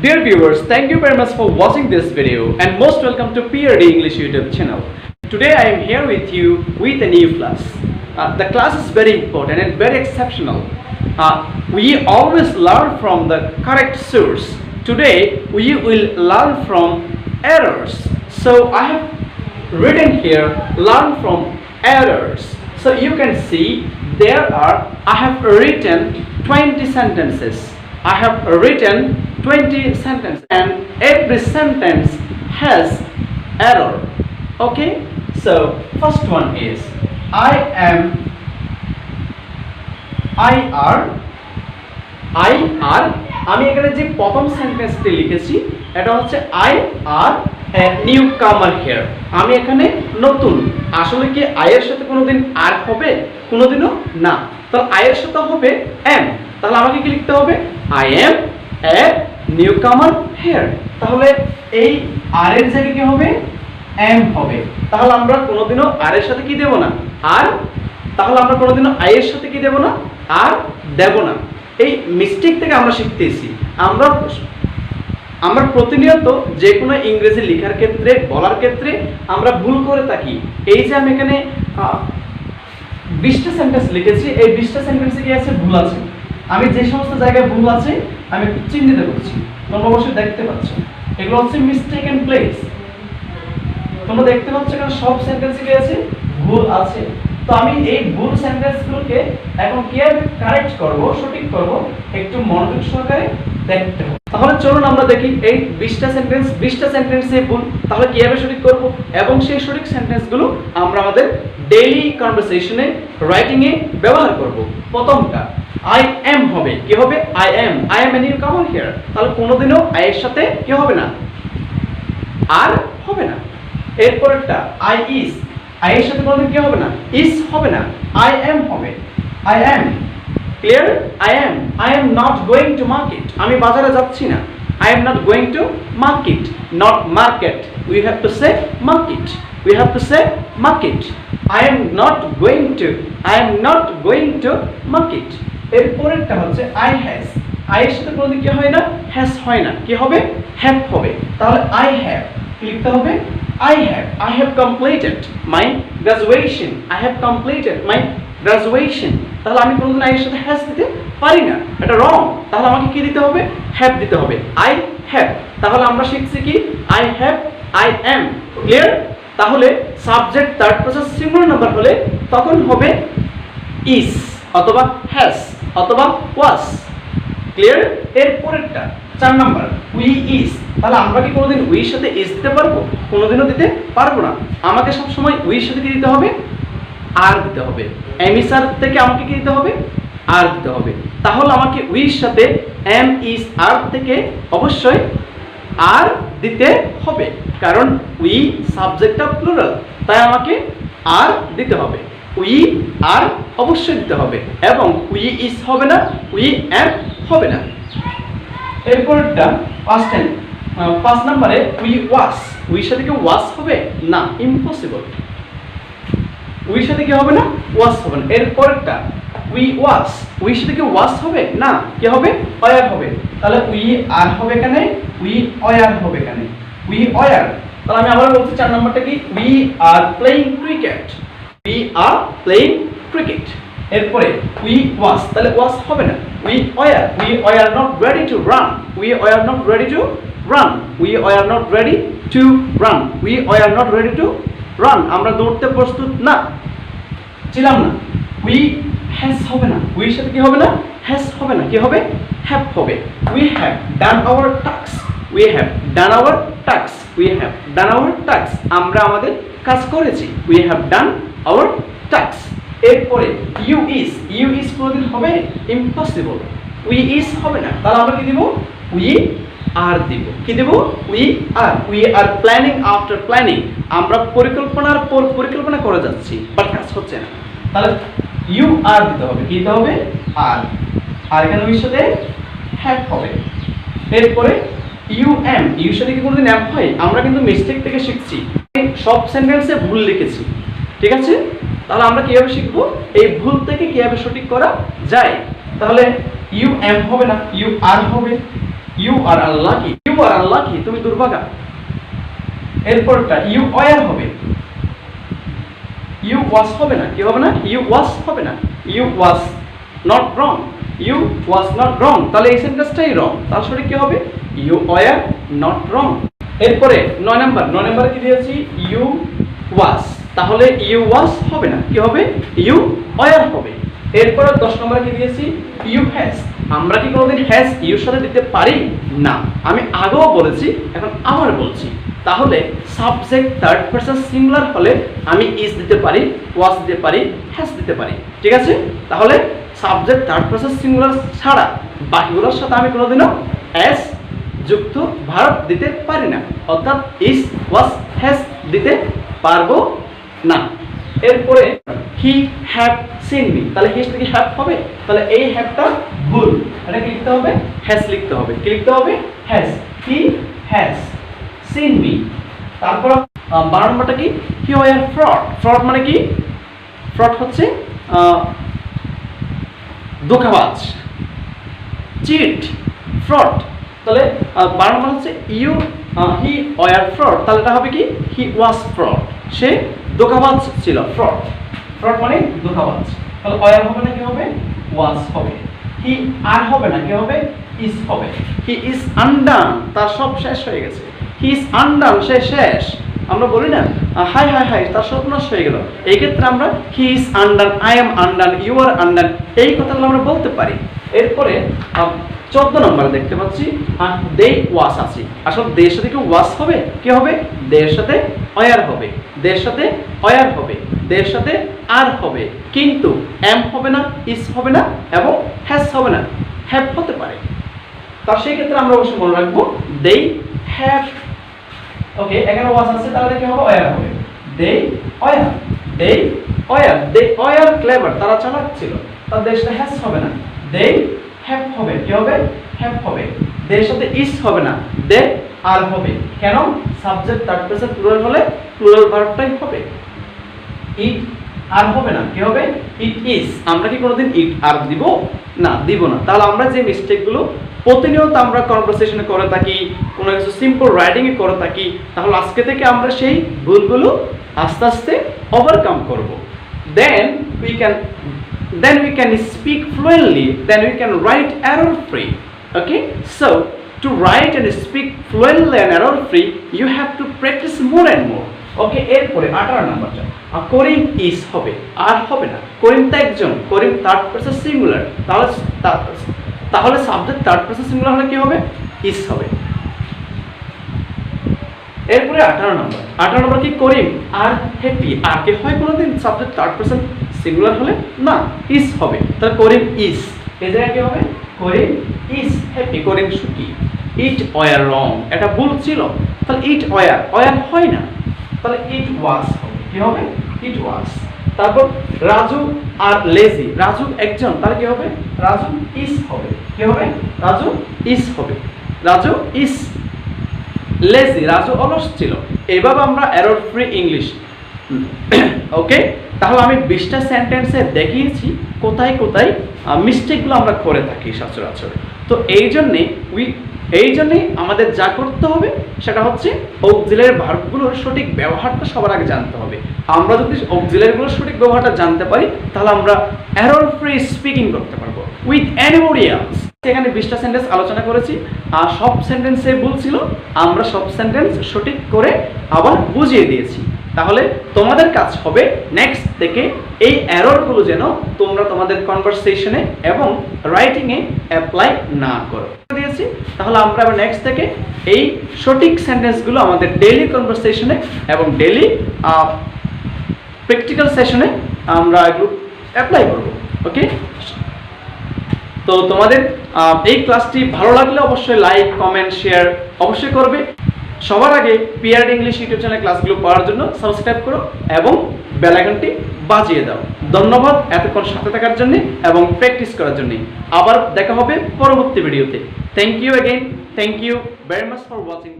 Dear viewers, thank you very much for watching this video and most welcome to PRD English YouTube channel. Today I am here with you with a new class. The class is very important and very exceptional. We always learn from the correct source. Today we will learn from errors. So I have written here learn from errors. So you can see I have written 20 sentences. I have written 20 sentences and every sentence has error. Okay, so first one is I are আমি এখানে যে প্রথম সেন্টেন্সটি লিখেছি এটা হচ্ছে I are a newcomer here. আমি এখানে নতুন। আসলে কি I এর সাথে কোনোদিন আর হবে? কোনোদিনও না। তাহলে I এর সাথে হবে am। তাহলে আমাকে কি লিখতে হবে? I am a newcomer here. তাহলে এই আর এর জায়গায় কি হবে? am হবে। তাহলে আমরা কোনোদিনও আর এর সাথে কি দেব না? আর তাহলে আমরা কোনোদিনও I এর সাথে কি দেব না? আর দেব না। এই মিস্টেক থেকে আমরা শিখতেছি। আমরা প্রতিনিয়ত যে কোনো ইংরেজি লেখার ক্ষেত্রে বলার ক্ষেত্রে আমরা ভুল করে থাকি। এই যে আমি এখানে 20টা সেন্টেন্স লিখেছি, এই 20টা সেন্টেন্সে কি আছে? ভুল আছে। আমি যে সমস্ত জায়গায় ভুল আছে আমি চিহ্নিত করছি। তোমরা অবশ্যই দেখতে পাচ্ছ এগুলো হচ্ছে মিস্টেকেন প্লেস। তোমরা দেখতে পাচ্ছ কারণ সব সেন্টেন্সে কি আছে? ভুল আছে। তো আমি এই ভুল সেন্টেন্সগুলোকে এখন কিভাবে কারেক্ট করব, সঠিক করব, একটু মনোযোগ সহকারে দেখতে হবে। তাহলে চলুন আমরা দেখি এই 20টা সেন্টেন্সে ভুল তাহলে কিভাবে সঠিক করব এবং সেই সঠিক সেন্টেন্সগুলো আমরা আমাদের ডেইলি কনভারসেশনে রাইটিং এ ব্যবহার করব। প্রথমটা I am হবে। কি হবে? I am a newcomer here। তাহলে কোনোদিনও I এর সাথে কি হবে না? আর হবে না। এরপরটা I is I এর সাথে কোনোদিন কি হবে না? is হবে না। I am হবে। I am clear? I am not going to market। আমি বাজারে যাচ্ছি না। I am not going to market, not market. We have to say market. I am not going to market. এরপরেরটা হচ্ছে I has I এর সাথে কোনোদিন কি হয় না? has হয় না। কি হবে? have হবে। তাহলে I have লিখতে হবে I have completed my graduation. তাহলে আমি কোনোদিন I এর সাথে has দিতে পারি না, এটা রং। তাহলে আমাকে কি দিতে হবে? have দিতে হবে। I have। তাহলে আমরা শিখছি কি? I have, I am। Clear? তাহলে subject third person singular number হলে তখন হবে is অথবা has অথবা was। ক্লিয়ার? এর পরেরটা 4 নাম্বার we is। তাহলে আমরা কি কোনোদিন we এর সাথে is দিতে পারবো? কোনোদিনও দিতে পারবো না। আমাকে সব সময় we এর সাথে কি দিতে হবে? আর দিতে হবে। am is are থেকে আমাকে কি দিতে হবে? আর দিতে হবে। তাহলে আমাকে we এর সাথে am is are থেকে অবশ্যই আর দিতে হবে কারণ we সাবজেক্টটা প্লুরাল, তাই আমাকে আর দিতে হবে। we আর অবশ্যই দিতে হবে এবং we is হবে না, we am হবে না। এরপরটা 5 নম্বরে we was we এর সাথে কি was হবে না? ইম্পসিবল। we এর সাথে কি হবে না? was হবে না। এরপরটা we was we এর সাথে কি was হবে না? কি হবে? were হবে। তাহলে we are হবে এখানে, we were হবে এখানে। we were। তাহলে আমি আবার বলছি 4 নম্বরটা কি? we are playing cricket। এরপরে we was তাহলে was হবে না। we were not ready to run। we were not ready to run। আমরা দৌড়তে প্রস্তুত না ছিলাম না। we has হবে না। we এর সাথে কি হবে না? has হবে না। কি হবে? have হবে। we have done our tasks। আমরা আমাদের কাজ করেছি। we have done our tasks। এরপরে you is কোনদিন হবে? ইম্পসিবল। we is হবে না। তাহলে আমরা কি দিব? we are দিব। কি দেব? we are planning after planning। আমরা পরিকল্পনার পর পরিকল্পনা করে যাচ্ছি বাট কাজ হচ্ছে না। তাহলে you are দিতে হবে। কি দিতে হবে? আর এখানে we সাথে have হবে। এরপরে you am এর সাথে কি কোনদিন am হয়? আমরা কিন্তু মিস্টেক থেকে শিখছি। সব সেন্টেন্সে ভুল লিখেছি, ঠিক আছে? তাহলে আমরা কিভাবে শিখবো এই ভুল থেকে কিভাবে সঠিক করা যায়। তাহলে you am হবে না, you are হবে। You are unlucky, you are unlucky, তুমি দুর্ভাগা। এরপরটা ইউ ওয়ার হবে, ইউ ওয়াজ হবে না, কি হবে না, ইউ ওয়াজ হবে না, you was not wrong, you was not wrong, তাহলে এই সেন্টেন্সটাই রং, তার সাথে কি হবে, ইউ ওয়ার নট রং। এরপরে 9 নাম্বার কি দিয়েছি, ইউ ওয়াজ, তাহলে ইউ ওয়াজ হবে না, কি হবে, ইউ ওয়ার হবে। এরপরে 10 নম্বরে কি দিয়েছি, ইউ হ্যাজ, আমরা কি কোনোদিন হ্যাজ ইউর সাথে দিতে পারি না, আমি আগেও বলেছি এখন আবার বলছি। তাহলে সাবজেক্ট থার্ড পারসন সিঙ্গুলার হলে আমি ইজ দিতে পারি, ওয়াজ দিতে পারি, হ্যাজ দিতে পারি, ঠিক আছে। তাহলে সাবজেক্ট থার্ড পারসন সিঙ্গুলার ছাড়া বাকিগুলোর সাথে আমি কোনোদিনও এস যুক্ত ভার্ব দিতে পারি না, অর্থাৎ ইজ ওয়াজ হ্যাজ দিতে পারবো না। এরপরে হি হ্যাভ সিন মি, তাহলে হি থেকে হ্যাভ হবে, তাহলে এই হ্যাভটা ভুল, এটা কি লিখতে হবে, হ্যাজ লিখতে হবে, কি লিখতে হবে, has, he has seen me. তারপর 12 নম্বরটা কি, হি ওয়ার ফ্রড, ফ্রড মানে কি, ফ্রড হচ্ছে ধোঁকাবাজ, চিট, ফ্রড, তাহলে 12 নম্বর হচ্ছে ইউ হি ওয়ার ফ্রড, তাহলে এটা হবে কি, হি ওয়াজ ফ্রড, সে ধোঁকাবাজ ছিল, ফ্রড, ফ্রড মানে ধোঁকাবাজ, তাহলে ওয়ার হবে না, কি হবে, ওয়াজ হবে। হি আর হবে না, কি হবে, ইজ হবে। হি ইজ আনডান, তার সব শেষ হয়ে গেছে, হি ইজ আনডান, সে শেষ। আমরা বলি না হাই হাই হাই তার সব নষ্ট হয়ে গেল, এই ক্ষেত্রে আমরা he is undone, I am undone, you are undone, এই কথাগুলো আমরা বলতে পারি। এরপরে 14 নম্বরে দেখতে পাচ্ছি দে ওয়াস আছে, আসলে দের সাথে কি ওয়াস হবে, কি হবে, দের সাথে ওয়ার হবে, দের সাথে ওয়ার হবে, দের সাথে আর হবে, কিন্তু এম হবে না, ইজ হবে না এবং হ্যাজ হবে না, হ্যাভ হতে পারে। তার সেই ক্ষেত্রে আমরা অবশ্যই মনে রাখবো দে হ্যাভ, ওকে, এখানে ওয়াস আছে, তাহলে কি হবে, ওয়ার হবে, they were, they were, they were clever, তারা চালাক ছিল, তার দের সাথে হ্যাজ হবে না, দে হ্যাভ হবে, কি হবে, হ্যাভ হবে, দের সাথে ইজ হবে না, দে আর হবে, কেন, সাবজেক্ট থার্ড পারসন প্লুরাল হলে প্লুরাল ভার্বটাই হবে, ইট আর হবে না, কি হবে, ইট ইজ, আমরা কি কোনোদিন ইট আর দিব না, দিব না। তাহলে আমরা যে মিস্টেকগুলো প্রতিনিয়ত আমরা কনভারসেশনে করে থাকি, কোনো কিছু সিম্পল রাইটিংয়ে করে থাকি, তাহলে আজকে থেকে আমরা সেই ভুলগুলো আস্তে আস্তে ওভারকাম করব। দেন we can speak fluently, then we can write error free, okay, so to write and speak fluently and error free you have to practice more and more, okay। এরপরে 18 নাম্বারটা করিম ইজ হবে, আর হবে না, করিম তো একজন, করিম থার্ড পারসন সিঙ্গুলার, তাহলে subject third person singular হলে কি হবে, ইজ হবে। এরপরে 18 নম্বর কি, করিম আর হ্যাপি, আর কি হয় কোনোদিন সাবজেক্ট থার্ড পারসন সিঙ্গুলার হলে না, ইজ হবে, তাহলে করিম ইজ, এই জায়গায় কি হবে, করিম ইজ হ্যাপি, করিম সুখী। ইট ওয়ার রং, এটা ভুল ছিল, তাহলে ইট ওয়ার, ওয়ার হয় না, তাহলে ইট ওয়াজ হবে, কি হবে, ইট ওয়াজ। তারপর রাজু আর লেজি, রাজু একজন, তাহলে কি হবে, রাজু ইজ হবে, কি হবে, রাজু ইজ হবে, রাজু ইজ লেজি, রাজু অলস ছিল। এভাবে আমরা এরর ফ্রি ইংলিশ, ওকে। তাহলে আমি 20টা সেন্টেন্সে দেখিয়েছি কোথায় কোথায় মিস্টেকগুলো আমরা করে থাকি সচরাচর। তো এই জন্যে আমাদের যা করতে হবে সেটা হচ্ছে অক্সিলারি ভার্বগুলোর সঠিক ব্যবহারটা সবার আগে জানতে হবে। আমরা যদি অক্সিলারিগুলোর সঠিক ব্যবহারটা জানতে পারি তাহলে আমরা এরর ফ্রি স্পিকিং করতে পারবো উইথ এনিবডি এলস। এখানে 20টা সেন্টেন্স আলোচনা করেছি, আর সব সেন্টেন্সে ভুল ছিল, আমরা সব সেন্টেন্স সঠিক করে আবার বুঝিয়ে দিয়েছি। তাহলে তোমাদের কাজ হবে নেক্সট থেকে এই এররগুলো যেন তোমরা তোমাদের কনভারসেশনে এবং রাইটিংয়ে অ্যাপ্লাই না করো দিয়েছি। তাহলে আমরা আবার নেক্সট থেকে এই সঠিক সেন্টেন্সগুলো আমাদের ডেইলি কনভারসেশনে এবং ডেইলি প্র্যাকটিক্যাল সেশনে আমরা এগুলো অ্যাপ্লাই করব, ওকে। তো তোমাদের এই ক্লাসটি ভালো লাগলে অবশ্যই লাইক, কমেন্ট, শেয়ার অবশ্যই করবে। সবার আগে পিআরডি ইংলিশ ইউটিউব চ্যানেল ক্লাসগুলো পাওয়ার জন্য সাবস্ক্রাইব করো এবং বেল আইকনটি বাজিয়ে দাও। ধন্যবাদ এতক্ষণ সাথে থাকার জন্য এবং প্র্যাকটিস করার জন্য। আবার দেখা হবে পরবর্তী ভিডিওতে। Thank you again, thank you very much for watching.